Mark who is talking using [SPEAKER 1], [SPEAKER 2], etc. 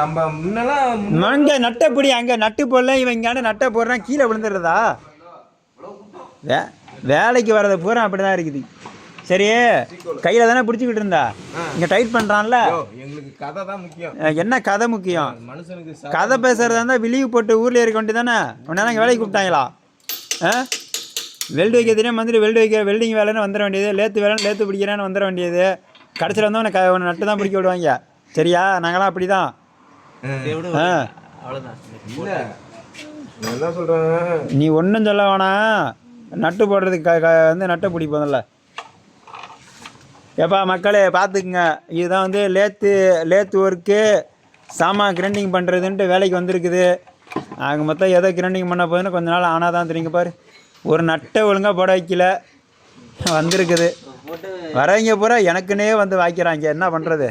[SPEAKER 1] நம்ம முன்னெல்லாம்
[SPEAKER 2] அங்கே நட்டை பிடி, அங்கே நட்டு போடல, இவன் இங்காண்டு நட்டை போடுறான், கீழே விழுந்துடுறதா? வேலைக்கு வர்றதை பூரா அப்படி தான் இருக்குது. சரி, கையில் தானே பிடிச்சிக்கிட்டு இருந்தா, இங்கே டைட் பண்ணுறான்ல.
[SPEAKER 1] எங்களுக்கு கதை தான் முக்கியம்.
[SPEAKER 2] என்ன கதை முக்கியம்?
[SPEAKER 1] மனுஷனுக்கு
[SPEAKER 2] கதை பேசுகிறதா இருந்தால் விலீவ் போட்டு ஊரில் இருக்க வேண்டி தானே. உடனே நாங்கள் வேலைக்கு கூப்பிட்டாங்களா? வெல்டு வைக்க தெரியும் வந்துட்டு வெல்டிங் வேலைன்னு வந்துட வேண்டியது, லேத்து வேலைன்னு லேத்து பிடிக்கிறேன்னு வந்துட வேண்டியது. கடைசியில் வந்து உன்னை நட்டு தான் பிடிக்க விடுவாங்க. சரியா? நாங்களாம் அப்படி தான்.
[SPEAKER 1] என்ன சொல்கிறேன்,
[SPEAKER 2] நீ ஒன்றும் சொல்ல வேணாம். நட்டு போடுறதுக்கு வந்து நட்டை பிடிப்போம்ல. ஏப்பா மக்களே பார்த்துக்குங்க, இதுதான் வந்து லேத்து ஒர்க்கு, சாமான் கிரைண்டிங் பண்ணுறதுன்ட்டு வேலைக்கு வந்திருக்குது. ஆக மொத்தம் எதோ கிரைண்டிங் பண்ண போதுன்னு கொஞ்ச நாள் ஆனால் தான் தெரியுங்க. பாரு, ஒரு நட்டை ஒழுங்காக போட வைக்கல வந்திருக்குது. வரவங்க பூரா எனக்குன்னே வந்து வாய்க்கிறாங்க. என்ன பண்ணுறது?